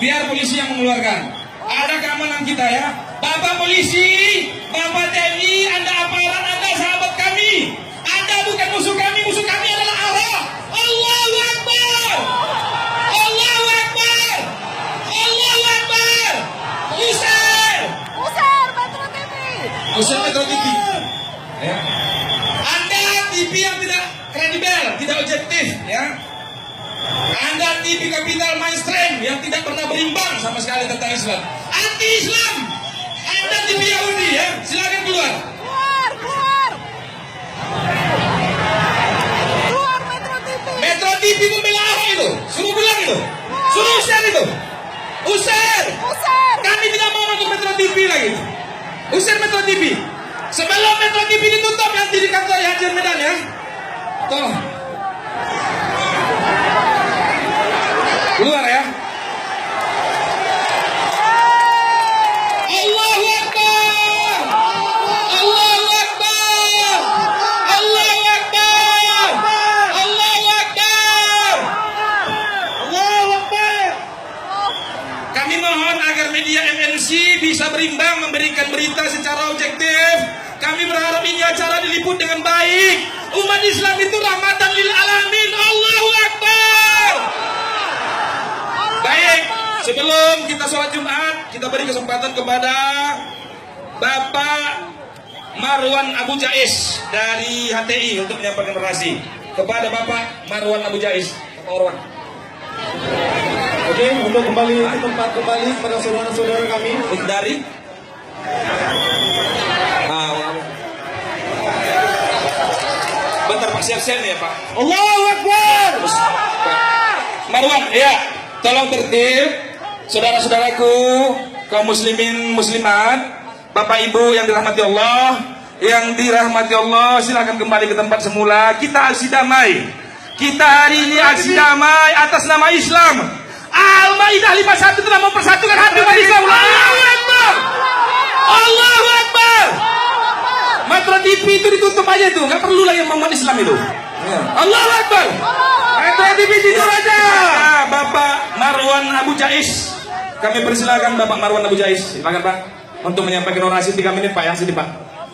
biar polisi yang mengeluarkan. Ada keamanan kita ya. Bapak polisi, Bapak TNI, Anda aparat, Anda sahabat kami. Anda bukan musuh kami adalah Allah. Allahu Akbar. Allahu Akbar. Allahu Akbar. Usir Metro TV. Usir Metro TV. Ya. Anda TV yang tidak kredibel, tidak objektif ya. Anda TV kapital mainstream yang tidak pernah berimbang sama sekali tentang Islam. Anti-Islam. Anda TV Yahudi ya. Silakan keluar. Keluar Metro TV. Metro TV membela Ahok itu. Suruh bilang itu. Suruh usir itu. Usir. Kami tidak mau masuk Metro TV lagi. Usir Metro TV. Sebelum Metro TV ditutup nanti di kantor Haji Medan ya. Tolong. Keluar ya. Allahu Akbar. Allahu Akbar. Allahu Akbar. Allahu Akbar. Allahu Akbar. Kami mohon agar media MNC bisa berimbang memberikan berita secara objektif. Kami berharap ini acara diliput dengan baik. Umat Islam itu rahmatan lil alamin. Allahu Akbar. Baik, sebelum kita sholat Jumat, kita beri kesempatan kepada Bapak Marwan Abu Jais dari HTI untuk menyampaikan orasi. Kepada Bapak Marwan Abu Jais, Bapak Marwan. Oke, untuk kembali ke tempat kembali pada saudara-saudara kami dari bentar Pak, siap-siap ya Pak. Allahu Akbar. Marwan, ya, tolong tertib. Saudara-saudaraku, kaum muslimin muslimat, Bapak Ibu yang dirahmati Allah, silakan kembali ke tempat semula. Kita aksi damai. Kita hari ini aksi damai atas nama Islam. Al-Maidah 51 telah mempersatukan hati umat Islam. Allahu Akbar. Allahu Akbar. Metro TV itu ditutup aja itu, nggak perlu lagi membangun Islam itu. Allahu Akbar. Metro TV tidur aja. Bapak Marwan Abu Jais, kami persilakan Bapak Marwan Abu Jais. Silakan Pak untuk menyampaikan orasi 3 menit Pak, yang sini Pak.